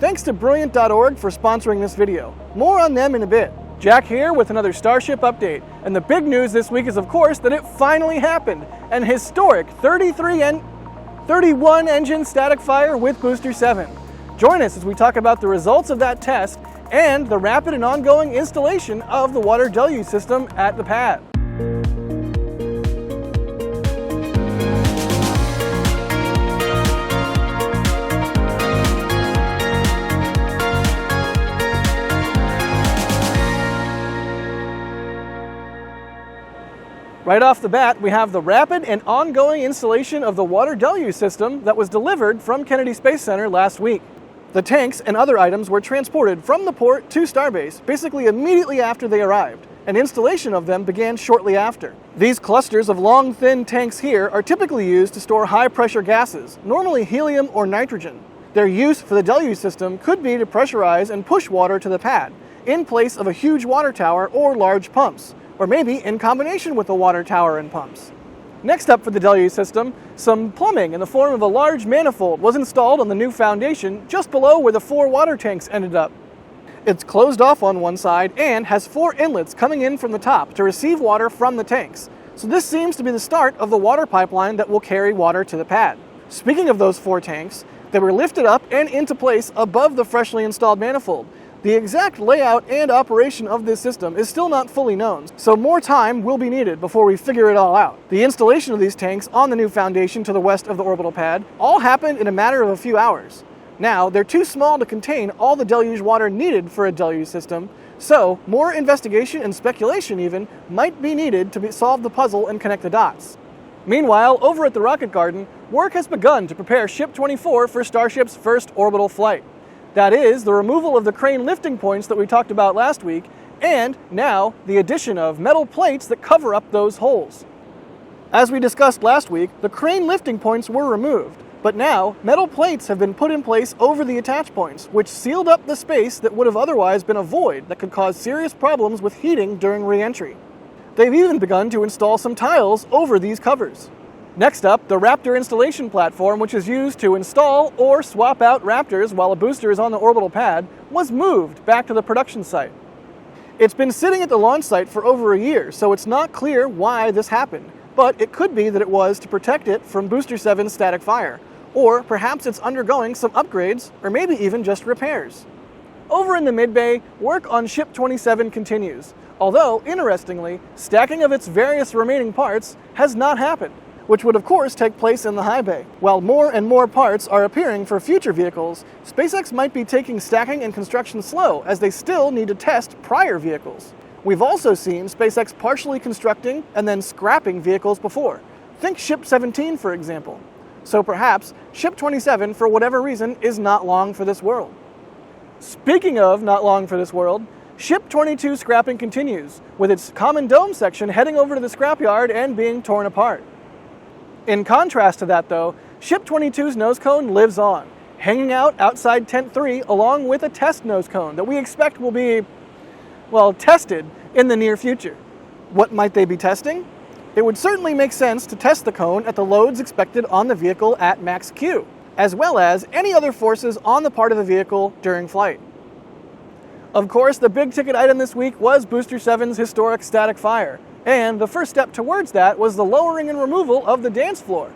Thanks to Brilliant.org for sponsoring this video. More on them in a bit. Jack here with another Starship update. And the big news this week is, of course, that it finally happened. An historic 31 engine static fire with Booster 7. Join us as we talk about the results of that test and the rapid and ongoing installation of the water deluge system at the pad. Right off the bat, we have the rapid and ongoing installation of the water deluge system that was delivered from Kennedy Space Center last week. The tanks and other items were transported from the port to Starbase basically immediately after they arrived, and installation of them began shortly after. These clusters of long, thin tanks here are typically used to store high-pressure gases, normally helium or nitrogen. Their use for the deluge system could be to pressurize and push water to the pad, in place of a huge water tower or large pumps, or maybe in combination with the water tower and pumps. Next up for the deluge system, some plumbing in the form of a large manifold was installed on the new foundation just below where the 4 water tanks ended up. It's closed off on one side and has 4 inlets coming in from the top to receive water from the tanks. So this seems to be the start of the water pipeline that will carry water to the pad. Speaking of those 4 tanks, they were lifted up and into place above the freshly installed manifold. The exact layout and operation of this system is still not fully known, so more time will be needed before we figure it all out. The installation of these tanks on the new foundation to the west of the orbital pad all happened in a matter of a few hours. Now, they're too small to contain all the deluge water needed for a deluge system, so more investigation and speculation even might be needed to solve the puzzle and connect the dots. Meanwhile, over at the Rocket Garden, work has begun to prepare Ship 24 for Starship's first orbital flight. That is, the removal of the crane lifting points that we talked about last week, and now the addition of metal plates that cover up those holes. As we discussed last week, the crane lifting points were removed, but now metal plates have been put in place over the attach points, which sealed up the space that would have otherwise been a void that could cause serious problems with heating during re-entry. They've even begun to install some tiles over these covers. Next up, the Raptor installation platform, which is used to install or swap out Raptors while a booster is on the orbital pad, was moved back to the production site. It's been sitting at the launch site for over a year, so it's not clear why this happened, but it could be that it was to protect it from Booster 7's static fire, or perhaps it's undergoing some upgrades, or maybe even just repairs. Over in the mid-bay, work on Ship 27 continues, although, interestingly, stacking of its various remaining parts has not happened, which would of course take place in the high bay. While more and more parts are appearing for future vehicles, SpaceX might be taking stacking and construction slow as they still need to test prior vehicles. We've also seen SpaceX partially constructing and then scrapping vehicles before. Think Ship 17, for example. So perhaps Ship 27, for whatever reason, is not long for this world. Speaking of not long for this world, Ship 22 scrapping continues, with its common dome section heading over to the scrapyard and being torn apart. In contrast to that, though, Ship 22's nose cone lives on, hanging out outside Tent 3 along with a test nose cone that we expect will be, well, tested in the near future. What might they be testing? It would certainly make sense to test the cone at the loads expected on the vehicle at max Q, as well as any other forces on the part of the vehicle during flight. Of course, the big ticket item this week was Booster 7's historic static fire. And the first step towards that was the lowering and removal of the dance floor.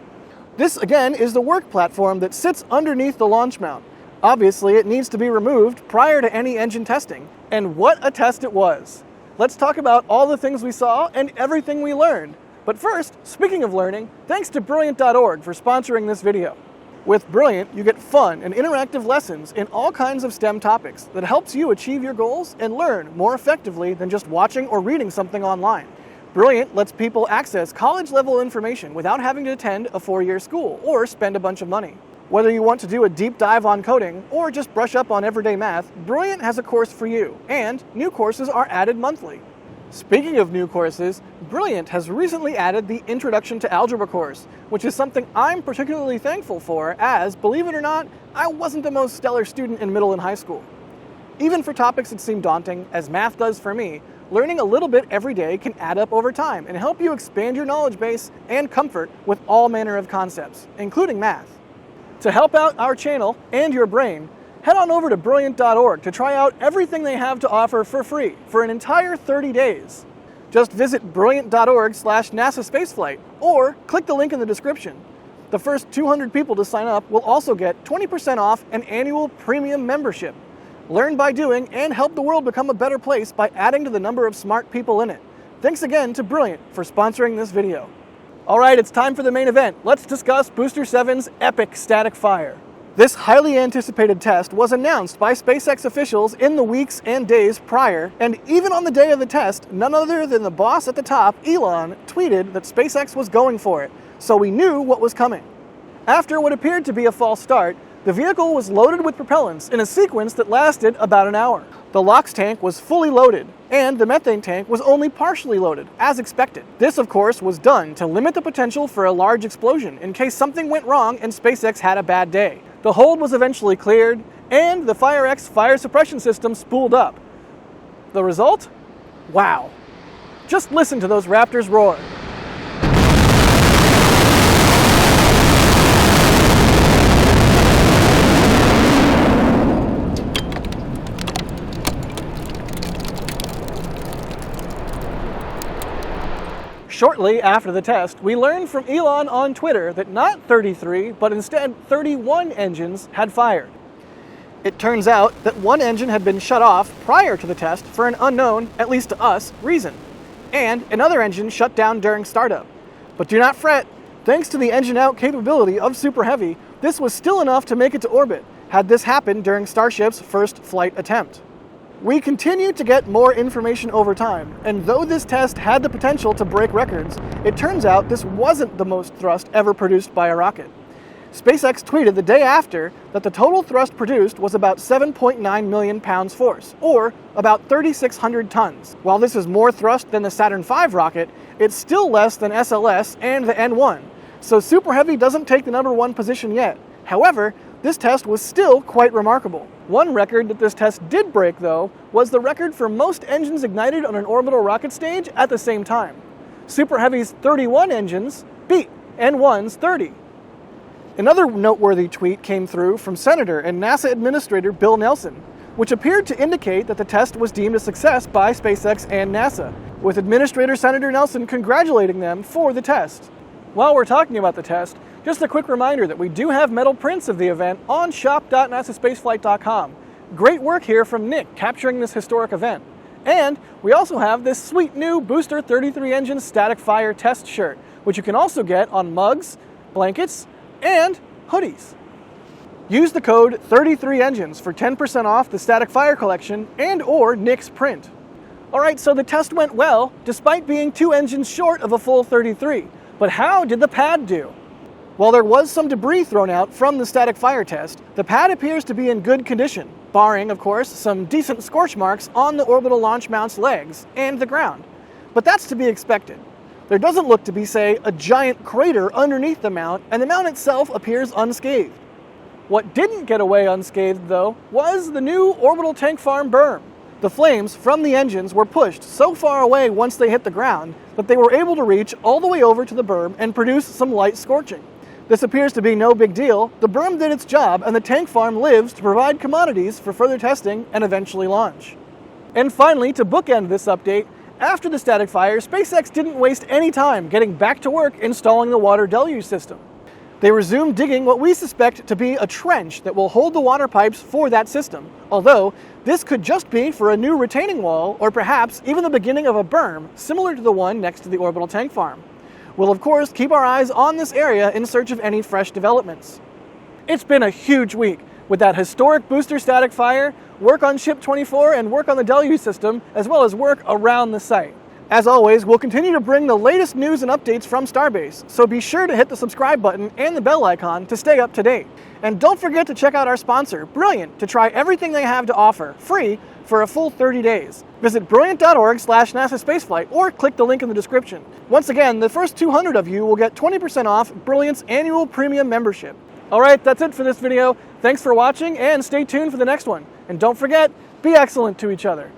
This, again, is the work platform that sits underneath the launch mount. Obviously, it needs to be removed prior to any engine testing. And what a test it was! Let's talk about all the things we saw and everything we learned. But first, speaking of learning, thanks to Brilliant.org for sponsoring this video. With Brilliant, you get fun and interactive lessons in all kinds of STEM topics that helps you achieve your goals and learn more effectively than just watching or reading something online. Brilliant lets people access college-level information without having to attend a 4-year school or spend a bunch of money. Whether you want to do a deep dive on coding or just brush up on everyday math, Brilliant has a course for you, and new courses are added monthly. Speaking of new courses, Brilliant has recently added the Introduction to Algebra course, which is something I'm particularly thankful for as, believe it or not, I wasn't the most stellar student in middle and high school. Even for topics that seem daunting, as math does for me, learning a little bit every day can add up over time and help you expand your knowledge base and comfort with all manner of concepts, including math. To help out our channel and your brain, head on over to brilliant.org to try out everything they have to offer for free for an entire 30 days. Just visit brilliant.org/NASA spaceflight or click the link in the description. The first 200 people to sign up will also get 20% off an annual premium membership. Learn by doing and help the world become a better place by adding to the number of smart people in it. Thanks again to Brilliant for sponsoring this video. All right, it's time for the main event. Let's discuss Booster 7's epic static fire. This highly anticipated test was announced by SpaceX officials in the weeks and days prior, and even on the day of the test, none other than the boss at the top, Elon, tweeted that SpaceX was going for it, so we knew what was coming. After what appeared to be a false start, the vehicle was loaded with propellants in a sequence that lasted about an hour. The LOX tank was fully loaded, and the methane tank was only partially loaded, as expected. This, of course, was done to limit the potential for a large explosion in case something went wrong and SpaceX had a bad day. The hold was eventually cleared, and the FireX fire suppression system spooled up. The result? Wow. Just listen to those Raptors roar. Shortly after the test, we learned from Elon on Twitter that not 33, but instead 31 engines had fired. It turns out that one engine had been shut off prior to the test for an unknown, at least to us, reason, and another engine shut down during startup. But do not fret, thanks to the engine-out capability of Super Heavy, this was still enough to make it to orbit, had this happened during Starship's first flight attempt. We continue to get more information over time, and though this test had the potential to break records, it turns out this wasn't the most thrust ever produced by a rocket. SpaceX tweeted the day after that the total thrust produced was about 7.9 million pounds force, or about 3,600 tons. While this is more thrust than the Saturn V rocket, it's still less than SLS and the N1, so Super Heavy doesn't take the #1 position yet. However, this test was still quite remarkable. One record that this test did break, though, was the record for most engines ignited on an orbital rocket stage at the same time. Super Heavy's 31 engines beat N1's 30. Another noteworthy tweet came through from Senator and NASA Administrator Bill Nelson, which appeared to indicate that the test was deemed a success by SpaceX and NASA, with Administrator Senator Nelson congratulating them for the test. While we're talking about the test, just a quick reminder that we do have metal prints of the event on shop.nasaspaceflight.com. Great work here from Nick capturing this historic event. And we also have this sweet new Booster 33 engine static fire test shirt, which you can also get on mugs, blankets, and hoodies. Use the code 33engines for 10% off the static fire collection and or Nick's print. Alright, so the test went well, despite being 2 engines short of a full 33. But how did the pad do? While there was some debris thrown out from the static fire test, the pad appears to be in good condition, barring, of course, some decent scorch marks on the orbital launch mount's legs and the ground. But that's to be expected. There doesn't look to be, say, a giant crater underneath the mount, and the mount itself appears unscathed. What didn't get away unscathed, though, was the new orbital tank farm berm. The flames from the engines were pushed so far away once they hit the ground that they were able to reach all the way over to the berm and produce some light scorching. This appears to be no big deal. The berm did its job, and the tank farm lives to provide commodities for further testing and eventually launch. And finally, to bookend this update, after the static fire, SpaceX didn't waste any time getting back to work installing the water deluge system. They resumed digging what we suspect to be a trench that will hold the water pipes for that system, although this could just be for a new retaining wall or perhaps even the beginning of a berm similar to the one next to the orbital tank farm. We'll of course keep our eyes on this area in search of any fresh developments. It's been a huge week with that historic booster static fire, work on Ship 24 and work on the deluge system, as well as work around the site. As always, we'll continue to bring the latest news and updates from Starbase, so be sure to hit the subscribe button and the bell icon to stay up to date. And don't forget to check out our sponsor, Brilliant, to try everything they have to offer, free, for a full 30 days. Visit brilliant.org/NASA spaceflight or click the link in the description. Once again, the first 200 of you will get 20% off Brilliant's annual premium membership. Alright, that's it for this video. Thanks for watching and stay tuned for the next one. And don't forget, be excellent to each other.